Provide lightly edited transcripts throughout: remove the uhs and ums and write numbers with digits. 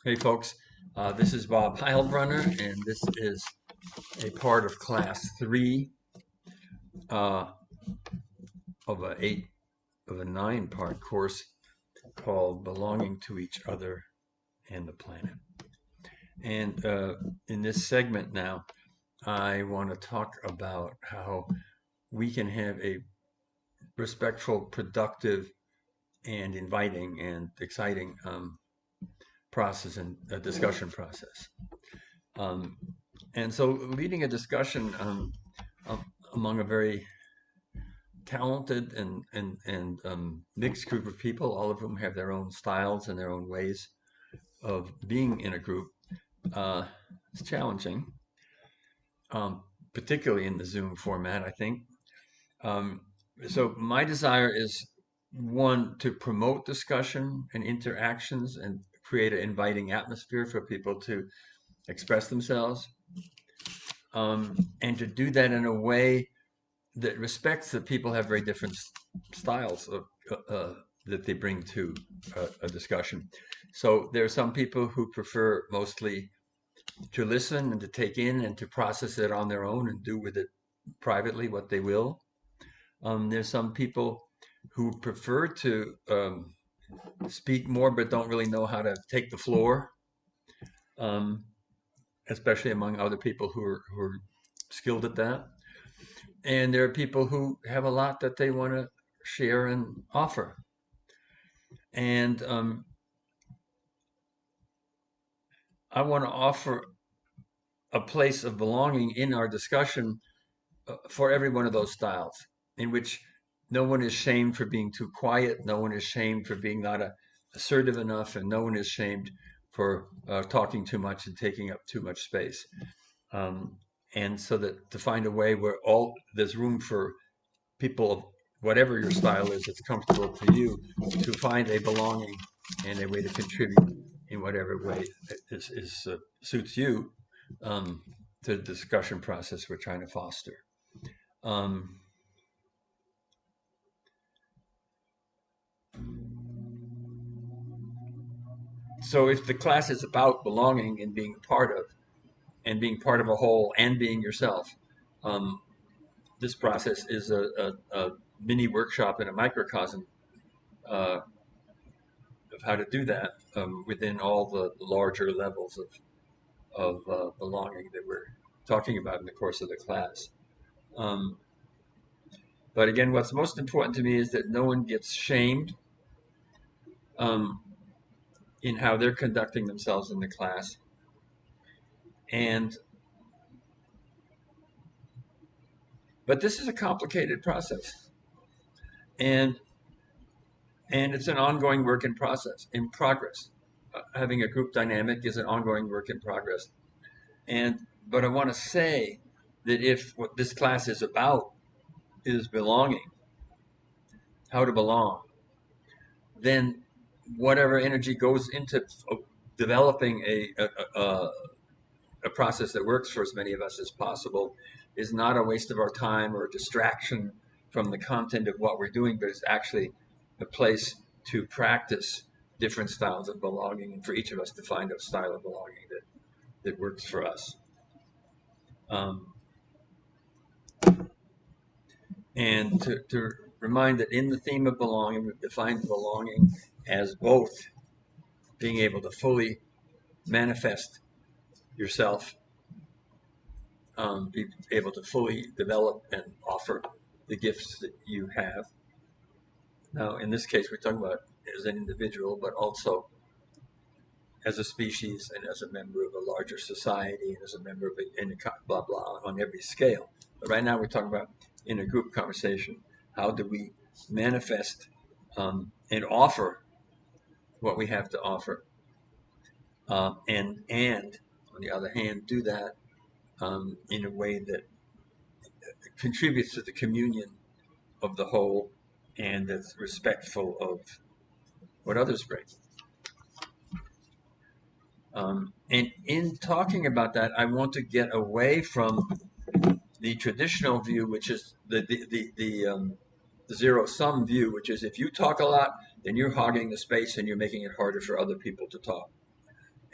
Hey folks, this is Bob Heilbrunner, and this is a part of class 3 uh, of a 9-part course called Belonging to Each Other and the Planet. And in this segment now, I want to talk about how we can have a respectful, productive, and inviting and exciting process and discussion process. Um, and so leading a discussion among a very talented and mixed group of people, all of whom have their own styles and their own ways of being in a group. It's challenging, particularly in the Zoom format, I think. Um, so my desire is, one, to promote discussion and interactions and create an inviting atmosphere for people to express themselves, and to do that in a way that respects that people have very different styles of, that they bring to a discussion. So there are some people who prefer mostly to listen and to take in and to process it on their own and do with it privately what they will. There's some people who prefer to speak more but don't really know how to take the floor, um, especially among other people who are skilled at that. And there are people who have a lot that they want to share and offer. And I want to offer a place of belonging in our discussion for every one of those styles, in which no one is shamed for being too quiet, no one is shamed for being not assertive enough, and no one is shamed for talking too much and taking up too much space. Um, and so that to find a way where there's room for people of whatever your style is, it's comfortable for you to find a belonging and a way to contribute in whatever way suits you, um, to the discussion process we're trying to foster. Um, so if the class is about belonging and being part of a whole and being yourself, um, this process is a mini workshop and a microcosm uh, of how to do that, within all the larger levels of belonging that we're talking about in the course of the class. Um, but again, what's most important to me is that no one gets shamed, um, in how they're conducting themselves in the class. And but this is a complicated process, and it's an ongoing work in progress. Having a group dynamic is an ongoing work in progress. And but I want to say that if what this class is about is belonging, how to belong, then whatever energy goes into developing a process that works for as many of us as possible is not a waste of our time or a distraction from the content of what we're doing, but it's actually a place to practice different styles of belonging and for each of us to find a style of belonging that works for us. Um, and to remind that in the theme of belonging, we've defined belonging as both being able to fully manifest yourself, be able to fully develop and offer the gifts that you have. Now, in this case, we're talking about as an individual, but also as a species and as a member of a larger society and as a member of blah, blah, on every scale. But right now, we're talking about in a group conversation, how do we manifest, and offer what we have to offer, and on the other hand, do that, in a way that contributes to the communion of the whole and that's respectful of what others bring. And in talking about that, I want to get away from the traditional view, which is the zero sum view, which is if you talk a lot, then you're hogging the space and you're making it harder for other people to talk.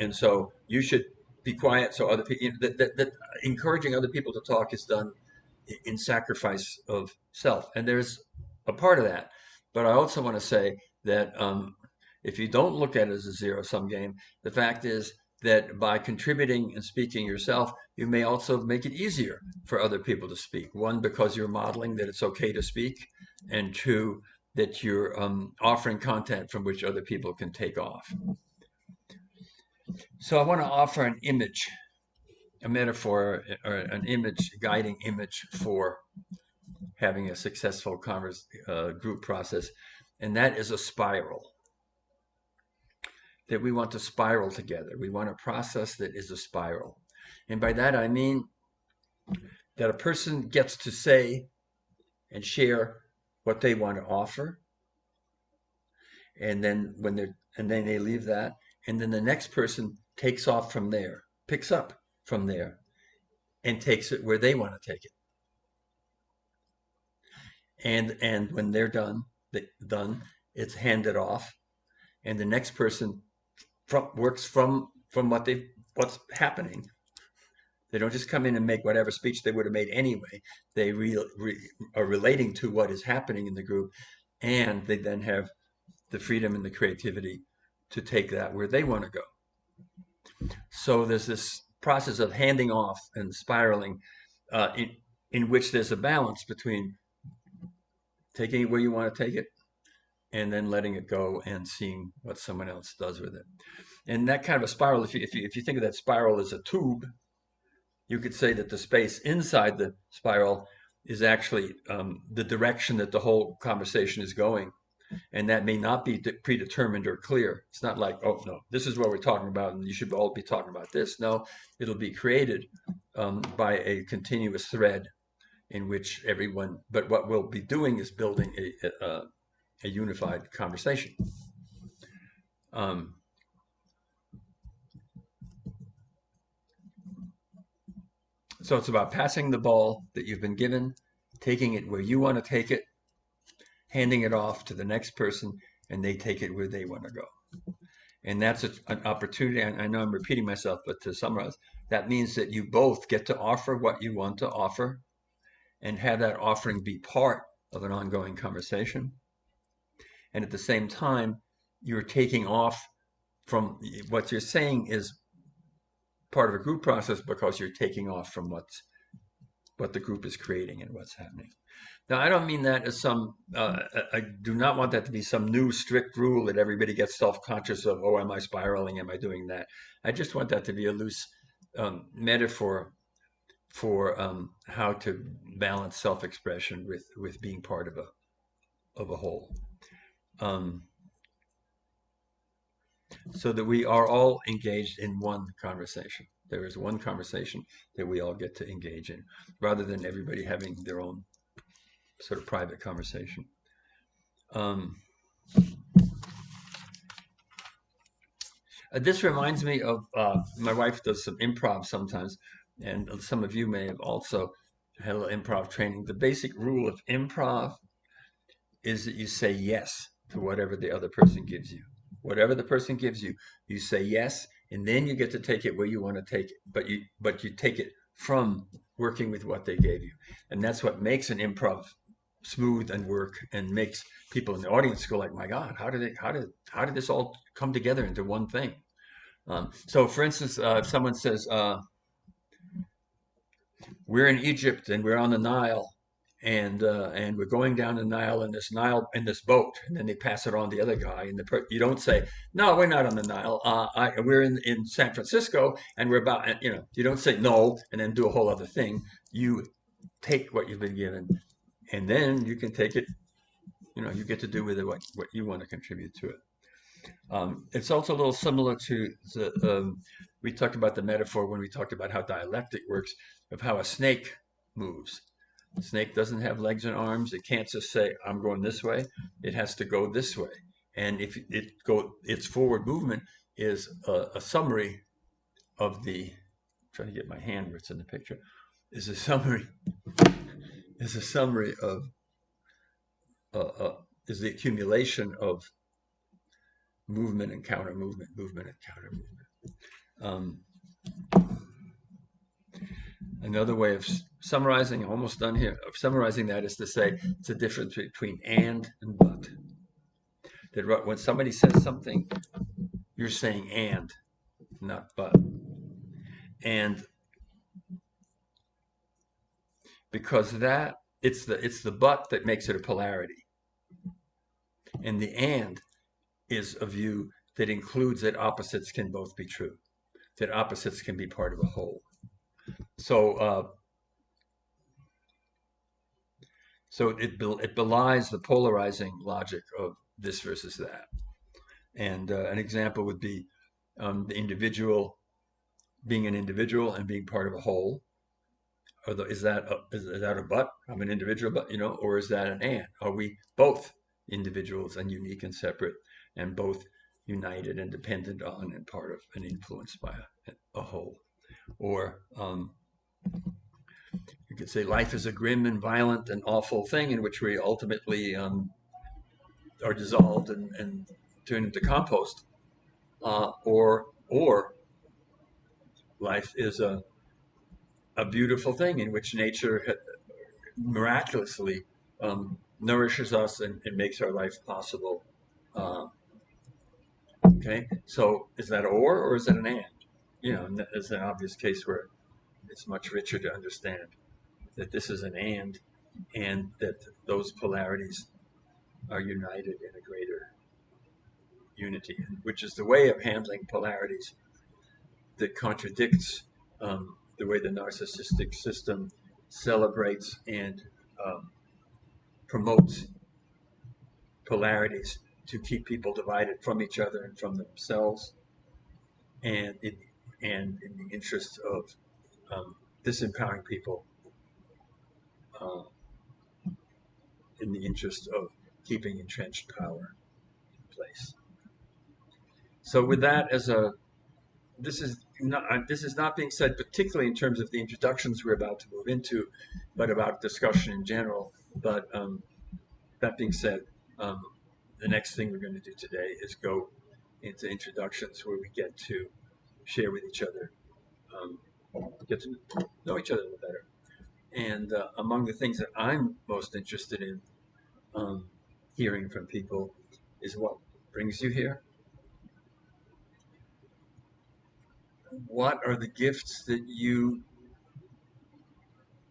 And so you should be quiet so other people, that encouraging other people to talk is done in sacrifice of self. And there's a part of that. But I also want to say that if you don't look at it as a zero-sum game, the fact is that by contributing and speaking yourself, you may also make it easier for other people to speak. One, because you're modeling that it's okay to speak, and two, that you're offering content from which other people can take off. So I want to offer an image, a metaphor, or an image, guiding image for having a successful group process, and that is a spiral. That we want to spiral together. We want a process that is a spiral. And by that I mean that a person gets to say and share what they want to offer, and then they leave that, and then the next person takes off from there, picks up from there, and takes it where they want to take it. And when they're done, it's handed off, and the next person works from what's happening. They don't just come in and make whatever speech they would have made anyway. They are relating to what is happening in the group, and they then have the freedom and the creativity to take that where they want to go. So there's this process of handing off and spiraling, in which there's a balance between taking it where you want to take it and then letting it go and seeing what someone else does with it. And that kind of a spiral, if you think of that spiral as a tube, you could say that the space inside the spiral is actually the direction that the whole conversation is going. And that may not be predetermined or clear. It's not like, oh, no, this is what we're talking about, and you should all be talking about this. No, it'll be created by a continuous thread in which everyone, but what we'll be doing is building a unified conversation. So it's about passing the ball that you've been given, taking it where you want to take it, handing it off to the next person, and they take it where they want to go. And that's an opportunity. I know I'm repeating myself, but to summarize, that means that you both get to offer what you want to offer and have that offering be part of an ongoing conversation. And at the same time, you're taking off from what you're saying is part of a group process because you're taking off from what the group is creating and what's happening. Now, I don't mean that as I do not want that to be some new strict rule that everybody gets self-conscious of, oh, am I spiraling? Am I doing that? I just want that to be a loose metaphor for how to balance self-expression with being part of a whole. So that we are all engaged in one conversation. There is one conversation that we all get to engage in, rather than everybody having their own sort of private conversation. This reminds me of my wife does some improv sometimes, and some of you may have also had a little improv training. The basic rule of improv is that you say yes to whatever the other person gives you. Whatever the person gives you, you say yes, and then you get to take it where you want to take it. But you take it from working with what they gave you, and that's what makes an improv smooth and work, and makes people in the audience go like, "My God, how did this all come together into one thing?" So, for instance, if someone says, "We're in Egypt and we're on the Nile, and we're going down the Nile in this boat," and then they pass it on to the other guy, and you don't say, "No, we're not on the Nile. We're in San Francisco, and we're about," you don't say no and then do a whole other thing. You take what you've been given, and then you can take it. You get to do with it what you want to contribute to it. It's also a little similar to we talked about the metaphor when we talked about how dialectic works, of how a snake moves. The snake doesn't have legs and arms. It can't just say, "I'm going this way." It has to go this way. And if its forward movement is a summary of I'm trying to get my hand where it's in the picture, is a summary of is the accumulation of movement and counter movement, movement and counter movement. Um, Another way of summarizing, almost done here, of summarizing that is to say it's a difference between and but. That when somebody says something, you're saying and, not but. And because that it's the but that makes it a polarity. And the and is a view that includes that opposites can both be true, that opposites can be part of a whole. So it belies the polarizing logic of this versus that. And an example would be the individual being an individual and being part of a whole. Is that a but? I'm an individual, but or is that an and? Are we both individuals and unique and separate, and both united and dependent on and part of and influenced by a whole? Or you could say life is a grim and violent and awful thing in which we ultimately are dissolved and turned into compost. Or life is a beautiful thing in which nature miraculously nourishes us and makes our life possible. Uh, okay, so is that or is it an and? There's an obvious case where it's much richer to understand that this is an and that those polarities are united in a greater unity, which is the way of handling polarities that contradicts the way the narcissistic system celebrates and um, promotes polarities to keep people divided from each other and from themselves, and in the interest of disempowering people, uh, in the interest of keeping entrenched power in place. So, with that as a this is not being said particularly in terms of the introductions we're about to move into, but about discussion in general. But that being said, um, the next thing we're going to do today is go into introductions where we get to share with each other, um, get to know each other a little better. And among the things that I'm most interested in um, hearing from people is what brings you here. What are the gifts that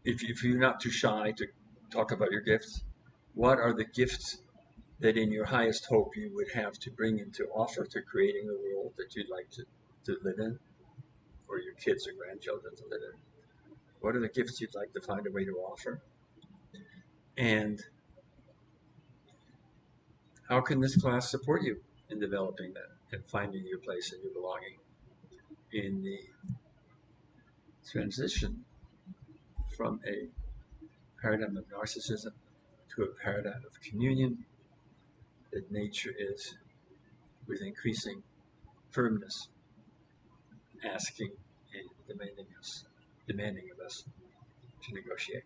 if you're not too shy to talk about your gifts, what are the gifts that in your highest hope you would have to bring into offer to creating the world that you'd like to live in, or your kids or grandchildren to live in? What are the gifts you'd like to find a way to offer? And how can this class support you in developing that and finding your place and your belonging in the transition from a paradigm of narcissism to a paradigm of communion that nature is, with increasing firmness, asking and demanding of us to negotiate?